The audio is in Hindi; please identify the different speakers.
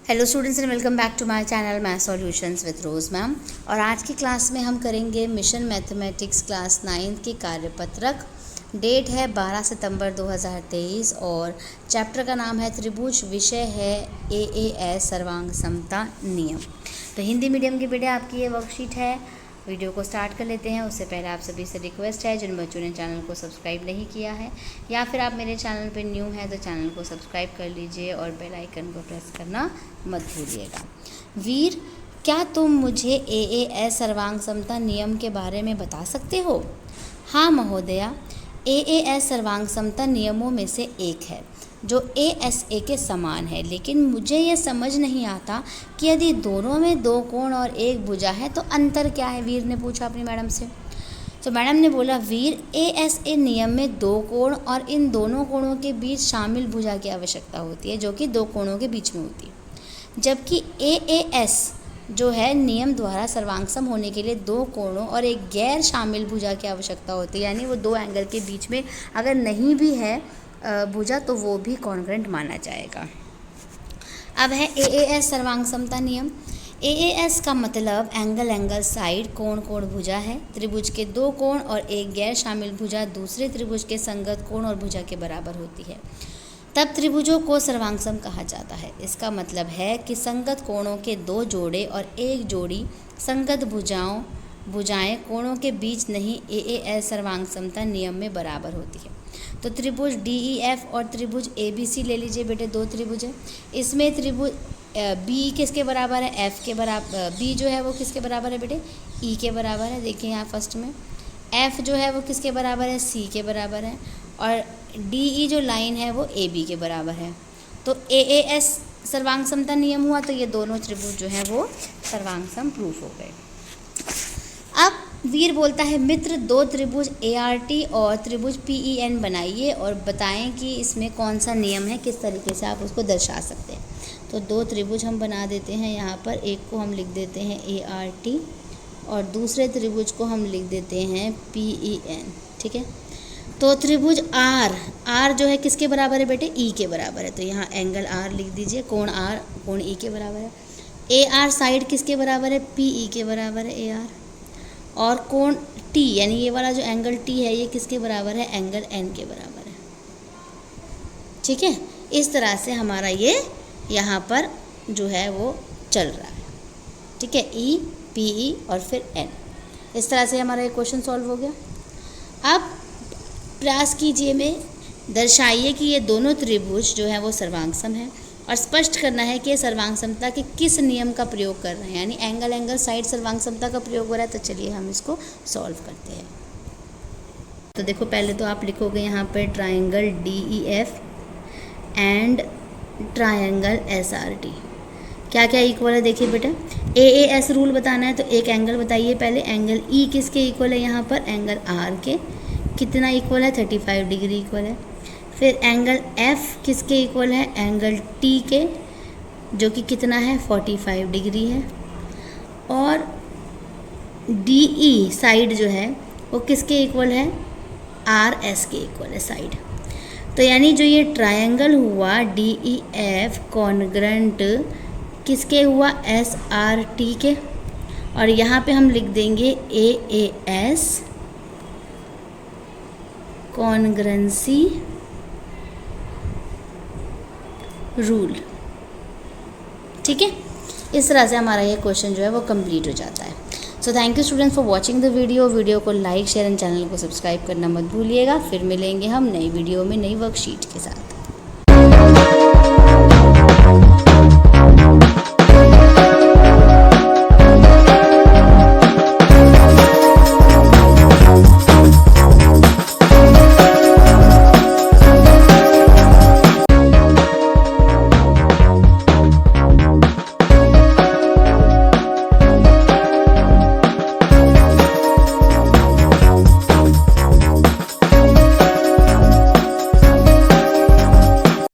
Speaker 1: Hello students and welcome back to my channel math solutions with Rose ma'am. और आज की क्लास में हम करेंगे मिशन मैथमेटिक्स क्लास 9 की कार्यपत्रक। डेट है 12 सितंबर 2023 और चैप्टर का नाम है त्रिभुज, विषय है एएएस सर्वांग समता नियम। तो हिंदी मीडियम की बेटे आपकी ये वर्कशीट है। वीडियो को स्टार्ट कर लेते हैं। उससे पहले आप सभी से रिक्वेस्ट है, जिन बच्चों ने चैनल को सब्सक्राइब नहीं किया है या फिर आप मेरे चैनल पर न्यू हैं तो चैनल को सब्सक्राइब कर लीजिए और बेल आइकन को प्रेस करना मत भूलिएगा। वीर, क्या तुम मुझे एएएस सर्वांग समता नियम के बारे में बता सकते हो? हाँ महोदया, एएएस सर्वांग समता नियमों में से एक है जो एएसए के समान है, लेकिन मुझे यह समझ नहीं आता कि यदि दोनों में दो कोण और एक भुजा है तो अंतर क्या है? वीर ने पूछा अपनी मैडम से। तो मैडम ने बोला, वीर, एएसए नियम में दो कोण और इन दोनों कोणों के बीच शामिल भुजा की आवश्यकता होती है, जो कि दो कोणों के बीच में होती है, जबकि एएएस जो है नियम द्वारा सर्वांगसम होने के लिए दो कोणों और एक गैर शामिल भुजा की आवश्यकता होती है, यानी वो दो एंगल के बीच में अगर नहीं भी है भुजा तो वो भी कॉन्ग्रुएंट माना जाएगा। अब है एएएस सर्वांग समता नियम। एएएस का मतलब एंगल साइड, कोण भुजा है। त्रिभुज के दो कोण और एक गैर शामिल भुजा दूसरे त्रिभुज के संगत कोण और भुजा के बराबर होती है, तब त्रिभुजों को सर्वांगसम कहा जाता है। इसका मतलब है कि संगत कोणों के दो जोड़े और एक जोड़ी संगत भुजाएं कोणों के बीच नहीं एएएस सर्वांग समता नियम में बराबर होती है। तो त्रिभुज डीईएफ और त्रिभुज एबीसी ले लीजिए बेटे, दो त्रिभुज है। इसमें त्रिभुज बी किसके बराबर है? एफ के बराबर। बी जो है वो किसके बराबर है बेटे? ई के बराबर है। देखिए यहाँ फर्स्ट में एफ जो है वो किसके बराबर है? सी के बराबर है। और डीई जो लाइन है वो ए बी के बराबर है। तो एएएस सर्वांग समता नियम हुआ, तो ये दोनों त्रिभुज जो है वो सर्वांगसम प्रूफ हो गए। अब वीर बोलता है, मित्र, दो त्रिभुज एआरटी और त्रिभुज पीईएन बनाइए और बताएं कि इसमें कौन सा नियम है, किस तरीके से आप उसको दर्शा सकते हैं। तो दो त्रिभुज हम बना देते हैं यहाँ पर। एक को हम लिख देते हैं एआरटी और दूसरे त्रिभुज को हम लिख देते हैं पीईएन। ठीक है। तो त्रिभुज आर जो है किसके बराबर है बेटे? ई के बराबर है। तो यहाँ एंगल आर लिख दीजिए, कोण आर कोण ई के बराबर है। एआर साइड किसके बराबर है? पीई के बराबर है एआर। और कोण टी, यानी ये वाला जो एंगल टी है ये किसके बराबर है? एंगल एन के बराबर है। ठीक है। इस तरह से हमारा ये यहाँ पर जो है वो चल रहा है। ठीक है। ई पीई और फिर एन, इस तरह से हमारा ये क्वेश्चन सॉल्व हो गया। अब प्रयास कीजिए में दर्शाइए कि ये दोनों त्रिभुज जो है वो सर्वांगसम है और स्पष्ट करना है कि ये सर्वांग समता के किस नियम का प्रयोग कर रहे हैं, यानी एंगल साइड सर्वांग समता का प्रयोग हो रहा है। तो चलिए हम इसको सॉल्व करते हैं। तो देखो, पहले तो आप लिखोगे यहाँ पर triangle DEF and triangle SRT क्या क्या इक्वल है। देखिए बेटा, एएएस रूल बताना है तो एक एंगल बताइए पहले। एंगल ई किसके इक्वल है? यहाँ पर एंगल आर के। कितना इक्वल है? 35 डिग्री इक्वल है। फिर एंगल एफ किसके इक्वल है? एंगल टी के, जो कि कितना है? 45 डिग्री है। और डीई साइड जो है वो किसके इक्वल है? आर एस के इक्वल है साइड। तो यानी जो ये ट्रायंगल हुआ डीईएफ कॉन्ग्रुएंट किसके हुआ? एस आर टी के। और यहाँ पे हम लिख देंगे एएएस कॉन्ग्रुएंसी रूल। ठीक है। इस तरह से हमारा ये क्वेश्चन जो है वो कंप्लीट हो जाता है। So thank you students for watching the video को लाइक, शेयर एंड चैनल को सब्सक्राइब करना मत भूलिएगा। फिर मिलेंगे हम नई वीडियो में नई वर्कशीट के साथ।